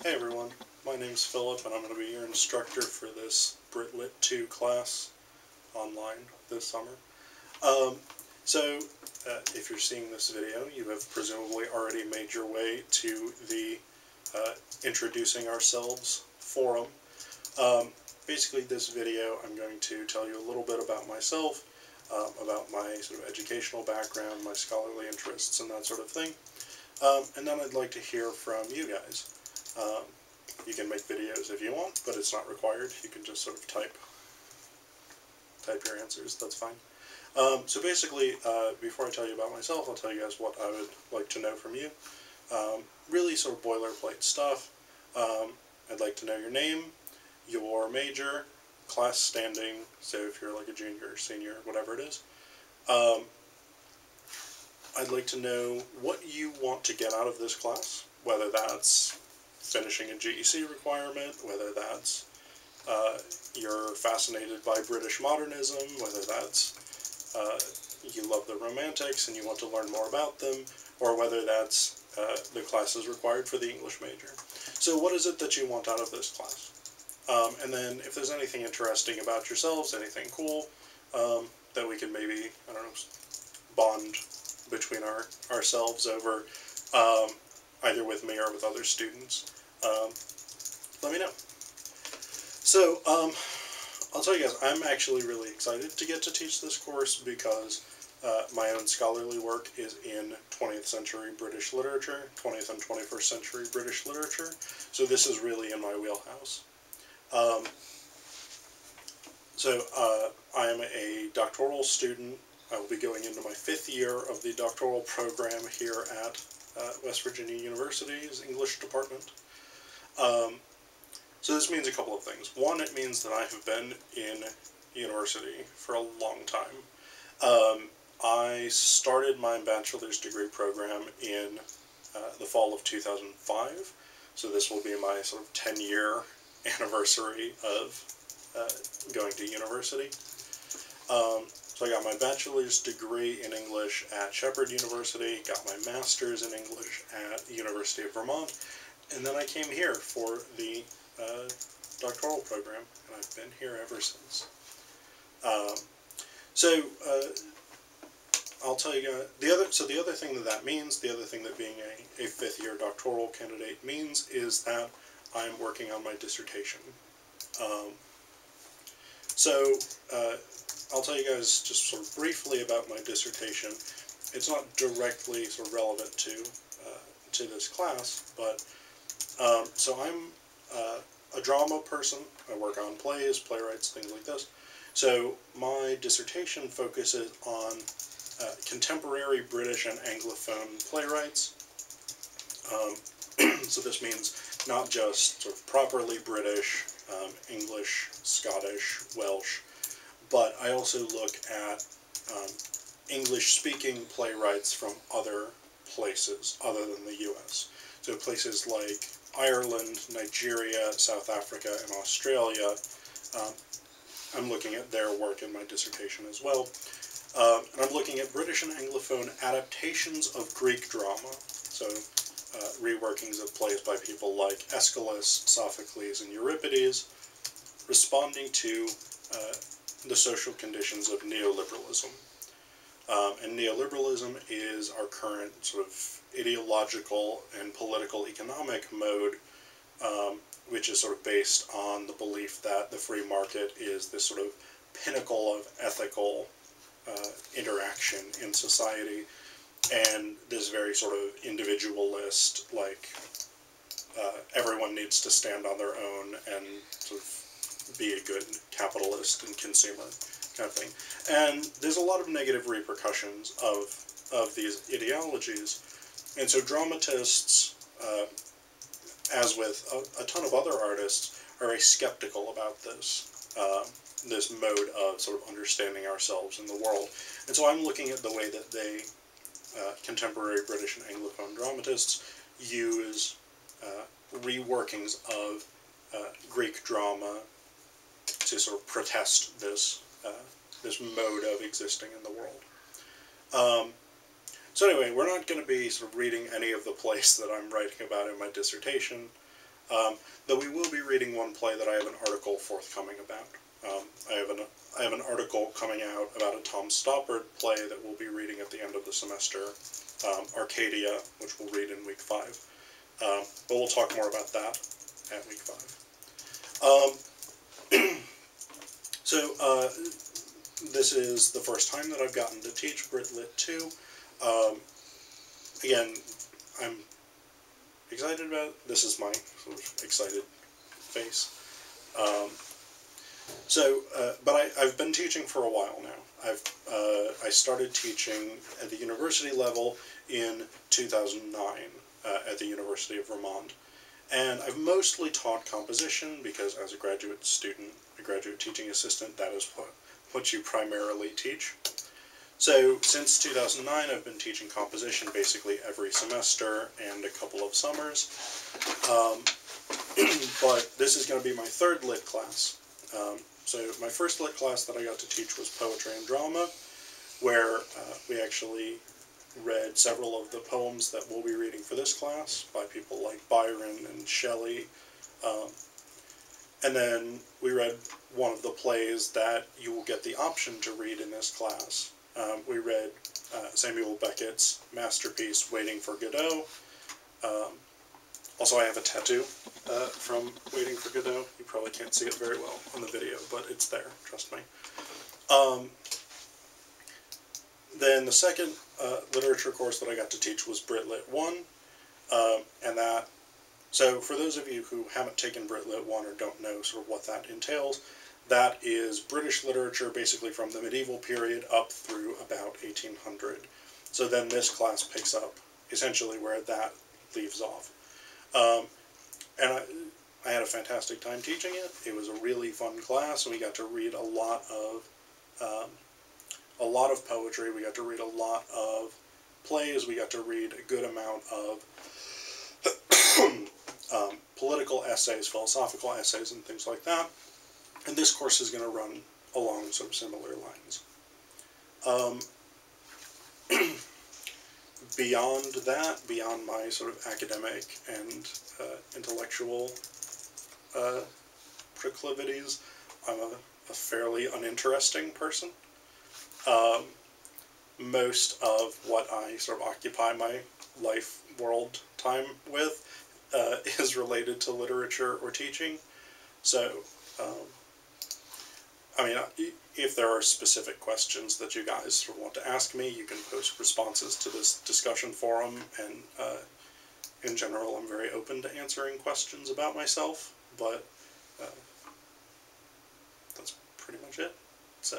Hey everyone, my name's Philip and I'm going to be your instructor for this Brit Lit II class online this summer. Um, if you're seeing this video, you have presumably already made your way to the Introducing Ourselves forum. Basically this video I'm going to tell you a little bit about myself, about my sort of educational background, my scholarly interests and that sort of thing. And then I'd like to hear from you guys. You can make videos if you want, but it's not required. You can just sort of type your answers, that's fine. So basically, before I tell you about myself, I'll tell you guys what I would like to know from you. Really sort of boilerplate stuff. I'd like to know your name, your major, class standing, so if you're like a junior or senior, whatever it is. I'd like to know what you want to get out of this class, whether that's finishing a GEC requirement, whether that's you're fascinated by British modernism, whether that's you love the Romantics and you want to learn more about them, or whether that's the class is required for the English major. So what is it that you want out of this class? And then if there's anything interesting about yourselves, anything cool that we can maybe, I don't know, bond between ourselves over, either with me or with other students, let me know. So, I'll tell you guys, I'm actually really excited to get to teach this course because my own scholarly work is in 20th century British literature, 20th and 21st century British literature, so this is really in my wheelhouse. I am a doctoral student. I will be going into my 5th year of the doctoral program here at West Virginia University's English department. So this means a couple of things. One, it means that I have been in university for a long time. I started my bachelor's degree program in the fall of 2005, so this will be my sort of 10-year anniversary of going to university. So I got my bachelor's degree in English at Shepherd University, got my master's in English at the University of Vermont, and then I came here for the doctoral program, and I've been here ever since. I'll tell you the other thing that means, the other thing that being a 5th year doctoral candidate means, is that I'm working on my dissertation. I'll tell you guys just sort of briefly about my dissertation. It's not directly sort of relevant to this class, but so I'm a drama person. I work on plays, playwrights, things like this. So my dissertation focuses on contemporary British and Anglophone playwrights. So this means not just sort of properly British, English, Scottish, Welsh, but I also look at English-speaking playwrights from other places other than the US. So places like Ireland, Nigeria, South Africa, and Australia. I'm looking at their work in my dissertation as well. And I'm looking at British and Anglophone adaptations of Greek drama, so reworkings of plays by people like Aeschylus, Sophocles, and Euripides, responding to the social conditions of neoliberalism. And neoliberalism is our current sort of ideological and political economic mode, which is sort of based on the belief that the free market is this sort of pinnacle of ethical interaction in society, and this very sort of individualist, like, everyone needs to stand on their own and sort of be a good capitalist and consumer kind of thing. And there's a lot of negative repercussions of these ideologies. And so dramatists, as with a ton of other artists, are very skeptical about this, this mode of sort of understanding ourselves in the world. And so I'm looking at the way that they, contemporary British and Anglophone dramatists, use reworkings of Greek drama to sort of protest this this mode of existing in the world. So anyway, we're not going to be sort of reading any of the plays that I'm writing about in my dissertation. Though we will be reading one play that I have an article forthcoming about. I have an article coming out about a Tom Stoppard play that we'll be reading at the end of the semester, Arcadia, which we'll read in week 5. But we'll talk more about that at week 5. So this is the first time that I've gotten to teach Brit Lit II. Again, I'm excited about it. This is my sort of excited face. But I've been teaching for a while now. I started teaching at the university level in 2009 at the University of Vermont. And I've mostly taught composition because as a graduate student, a graduate teaching assistant, that is what you primarily teach. So since 2009, I've been teaching composition basically every semester and a couple of summers. But this is going to be my third lit class. So my first lit class that I got to teach was poetry and drama, where we actually read several of the poems that we'll be reading for this class by people like Byron and Shelley. And then we read one of the plays that you will get the option to read in this class. We read Samuel Beckett's masterpiece, Waiting for Godot. Also, I have a tattoo from Waiting for Godot. You probably can't see it very well on the video, but it's there, trust me. Then the second literature course that I got to teach was Brit Lit I, so for those of you who haven't taken Brit Lit I or don't know sort of what that entails, that is British literature basically from the medieval period up through about 1800. So then this class picks up essentially where that leaves off. And I had a fantastic time teaching it. It was a really fun class. We got to read a lot of poetry. We got to read a lot of plays. We got to read a good amount of political essays, philosophical essays, and things like that. And this course is going to run along sort of similar lines. Beyond that, beyond my sort of academic and intellectual proclivities, I'm a fairly uninteresting person. Most of what I sort of occupy my life world time with is related to literature or teaching. So, I mean, if there are specific questions that you guys sort of want to ask me, you can post responses to this discussion forum, and in general, I'm very open to answering questions about myself, but that's pretty much it. So.